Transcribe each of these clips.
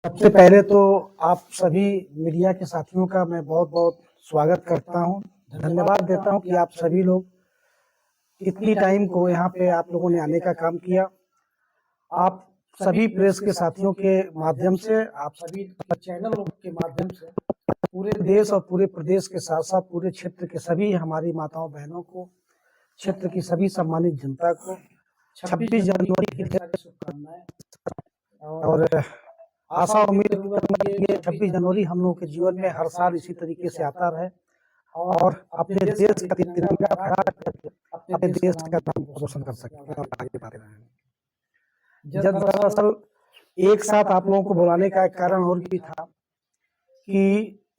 सबसे पहले तो आप सभी मीडिया के साथियों का मैं बहुत-बहुत स्वागत करता हूँ। धन्यवाद देता हूँ कि आप सभी लोग इतनी टाइम को यहाँ पे आप लोगों ने आने का काम किया। आप सभी प्रेस के साथियों के माध्यम से, आप सभी चैनलों के माध्यम से पूरे देश और पूरे प्रदेश के साथ-साथ पूरे क्षेत्र के सभी हमारी माताओं-बहनों को, क्षेत्र की सभी सम्मानित जनता को 26 जनवरी की ढेर सारी शुभकामनाएँ और आशा और उम्मीद करूँगा कि ये 26 जनवरी हम लोगों के जीवन में हर साल इसी तरीके से आता रहे और अपने देश का तिरंगा फहरा करके अपने देश का नाम रोशन कर सकें और आगे बढ़ते रहें। जब दरअसल एक साथ आप लोगों को बुलाने का एक कारण और भी था कि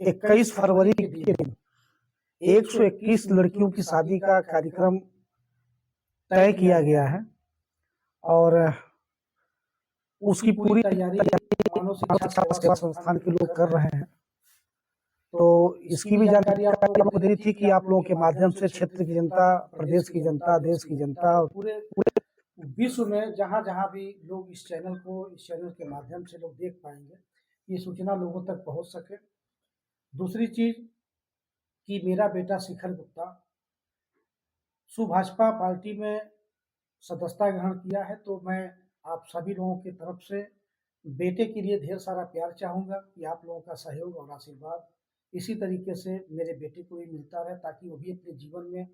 21 फरवरी के दिन 121 लड़कियों की शादी का कार्यक्रम तय किया गया है और उसकी पूरी तैयारी मानव शिक्षा सेवा संस्थान के लोग कर रहे हैं। तो इसकी भी जानकारी आप लोगों को देनी थी कि आप लोगों के माध्यम से क्षेत्र की जनता, प्रदेश की जनता, देश की जनता और पूरे विश्व में जहाँ-जहाँ भी लोग इस चैनल के माध्यम से लोग देख पाएंगे, ये सूचना लोगों तक पहुंच सके। दूसरी चीज कि मेरा बेटा शिखर गुप्ता भाजपा पार्टी में सदस्यता ग्रहण किया है, तो मैं आप सभी लोगों की तरफ से बेटे के लिए ढेर सारा प्यार चाहूँगा कि आप लोगों का सहयोग और आशीर्वाद इसी तरीके से मेरे बेटे को भी मिलता रहे, ताकि वो भी अपने जीवन में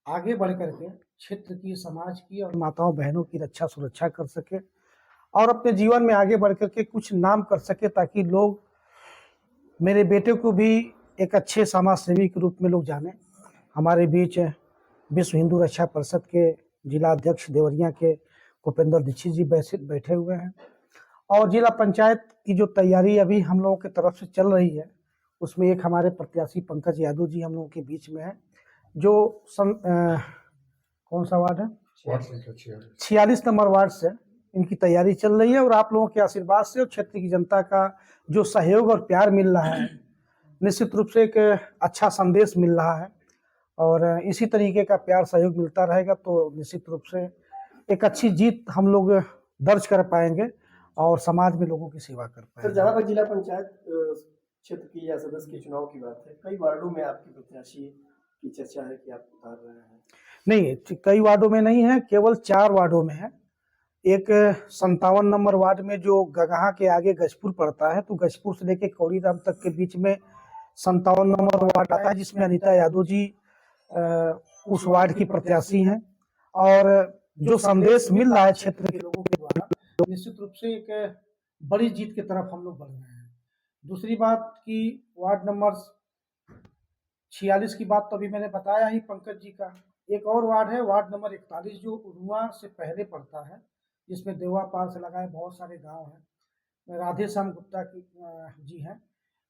आगे बढ़ करके क्षेत्र की, समाज की और माताओं बहनों की रक्षा सुरक्षा कर सके और अपने जीवन में आगे बढ़ करके कुछ नाम कर सके, ताकि लोग मेरे बेटे को भी एक अच्छे समाज सेवी के रूप में लोग जाने। हमारे बीच विश्व हिंदू रक्षा परिषद के जिला अध्यक्ष देवरिया के भूपेंद्र दीक्षित जी बैठे हुए हैं और जिला पंचायत की जो तैयारी अभी हम लोगों की तरफ से चल रही है, उसमें एक हमारे प्रत्याशी पंकज यादव जी हम लोगों के बीच में है, जो कौन सा वार्ड है, 46 नंबर वार्ड से इनकी तैयारी चल रही है और आप लोगों के आशीर्वाद से और क्षेत्र की जनता का जो सहयोग और प्यार मिल रहा है, निश्चित रूप से एक अच्छा संदेश मिल रहा है और इसी तरीके का प्यार सहयोग मिलता रहेगा तो निश्चित रूप से एक अच्छी जीत हम लोग दर्ज कर पाएंगे और समाज में लोगों की सेवा कर पाएंगे। सर, जहाँ तक जिला पंचायत क्षेत्र की या सदस्य के चुनाव की बात है, कई वार्डों में आपके प्रत्याशी की चर्चा है कि आप उतार रहे हैं। नहीं, कई वार्डों में नहीं है, केवल 4 वार्डों में है। एक 57 नंबर वार्ड में जो गगहा के आगे गजपुर पड़ता है, तो गजपुर से लेके कौड़ीराम तक के बीच में 57 नंबर वार्ड आता है, जिसमें अनीता यादव जी उस वार्ड की प्रत्याशी हैं और जो संदेश मिल रहा है क्षेत्र के लोगों के द्वारा, निश्चित रूप से एक बड़ी जीत की तरफ हम लोग बढ़ रहे हैं। दूसरी बात कि वार्ड नंबर 46 की बात तो अभी मैंने बताया ही पंकज जी का। एक और वार्ड है, वार्ड नंबर 41, जो उरुआ से पहले पड़ता है, जिसमें देवापाल से लगाए बहुत सारे गांव हैं। राधे श्याम गुप्ता की जी हैं,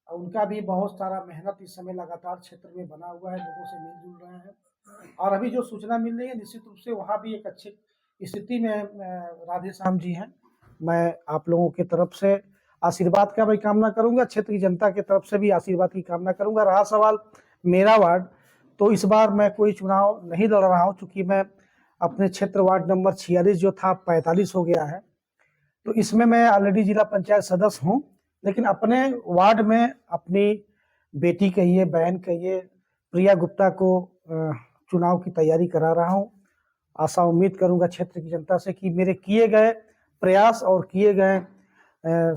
उनका भी बहुत सारा मेहनत इस समय लगातार क्षेत्र में बना हुआ है, लोगों से मिलजुल रहे हैं और अभी जो सूचना मिल रही है, निश्चित रूप से वहाँ भी एक अच्छी स्थिति में राधे श्याम जी हैं। मैं आप लोगों की तरफ से आशीर्वाद का भी कामना करूंगा, क्षेत्र की जनता की तरफ से भी आशीर्वाद की कामना करूंगा। रहा सवाल मेरा वार्ड, तो इस बार मैं कोई चुनाव नहीं लड़ रहा हूं, क्योंकि मैं अपने क्षेत्र वार्ड नंबर 46 जो था 45 हो गया है, तो इसमें मैं ऑलरेडी जिला पंचायत सदस्य हूं, लेकिन अपने वार्ड में अपनी बेटी कहिए, बहन कहिए, प्रिया गुप्ता को चुनाव की तैयारी करा रहा हूं। आशा उम्मीद करूंगा क्षेत्र की जनता से कि मेरे किए गए प्रयास और किए गए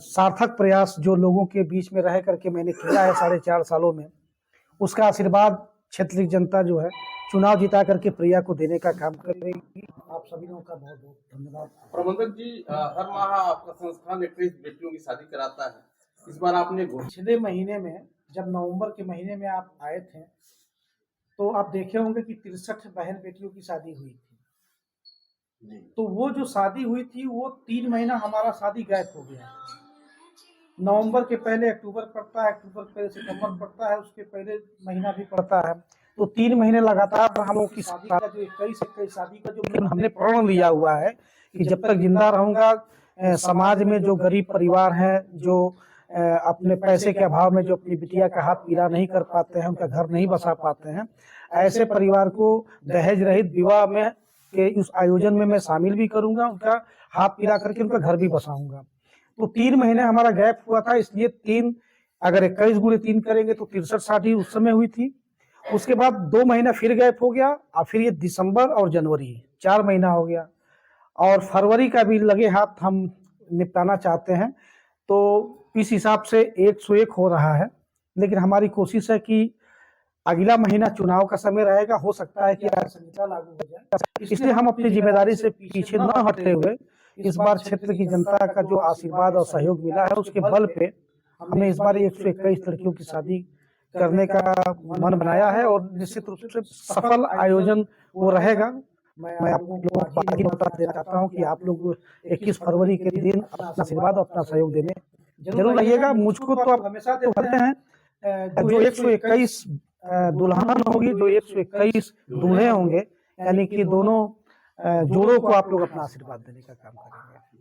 सार्थक प्रयास जो लोगों के बीच में रह करके मैंने किया है 4.5 सालों में, उसका आशीर्वाद क्षेत्र की जनता जो है चुनाव जिता करके प्रिया को देने का काम करेगी। आप सभी लोगों का बहुत बहुत धन्यवाद। प्रबंधक जी, हर माह आपका संस्थान 21 बेटियों की शादी कराता है, इस बार आपने पिछले महीने में जब नवंबर के महीने में आप आए थे, तो आप देखे होंगे कि 63 बहन बेटियों की शादी हुई थी। तो वो जो शादी हुई थी, वो 3 महीना हमारा शादी गैप हो गया। नवंबर के पहले अक्टूबर पड़ता है, अक्टूबर के पहले सितंबर पड़ता है, उसके पहले महीना भी पड़ता है, तो 3 महीने लगातार हम लोग की शादी का जो 21 शादी का जो हमने प्रण लिया हुआ है कि जब तक जिंदा रहूंगा, समाज में जो गरीब परिवार हैं, जो अपने पैसे के अभाव में जो अपनी बिटिया का हाथ पीला नहीं कर पाते हैं, उनका घर नहीं बसा पाते हैं, ऐसे परिवार को दहेज रहित विवाह में के उस आयोजन में मैं शामिल भी करूंगा, उनका हाथ पीला करके उनका घर भी बसाऊंगा। तो 3 महीने हमारा गैप हुआ था, इसलिए 3 अगर 21 गुणे 3 करेंगे तो 63-60 ही उस समय हुई थी। उसके बाद 2 महीना फिर गैप हो गया और फिर ये दिसंबर और जनवरी 4 महीना हो गया और फरवरी का भी लगे हाथ हम निपटाना चाहते हैं। तो इस हिसाब से 101 हो रहा है, लेकिन हमारी कोशिश है कि अगला महीना चुनाव का समय रहेगा, हो सकता है कि आचार संहिता लागू हो जाए, इसलिए हम अपनी जिम्मेदारी से पीछे न हटते हुए इस बार क्षेत्र की जनता का जो आशीर्वाद और सहयोग मिला है उसके बल पे हमने इस बार 121 लड़कियों की शादी करने का मन बनाया है और निश्चित रूप से सफल आयोजन वो रहेगा। मैं आप लोगों को बाकी बता देना चाहता हूँ कि आप लोग 21 फरवरी के दिन अपना आशीर्वाद और अपना सहयोग देने जरूर रहिएगा। मुझको तो आप हमेशा देते हैं, जो 121 दुल्हन होगी, जो 121 दूल्हे होंगे, यानी कि दोनों जोड़ों को आप लोग अपना आशीर्वाद देने का काम करेंगे।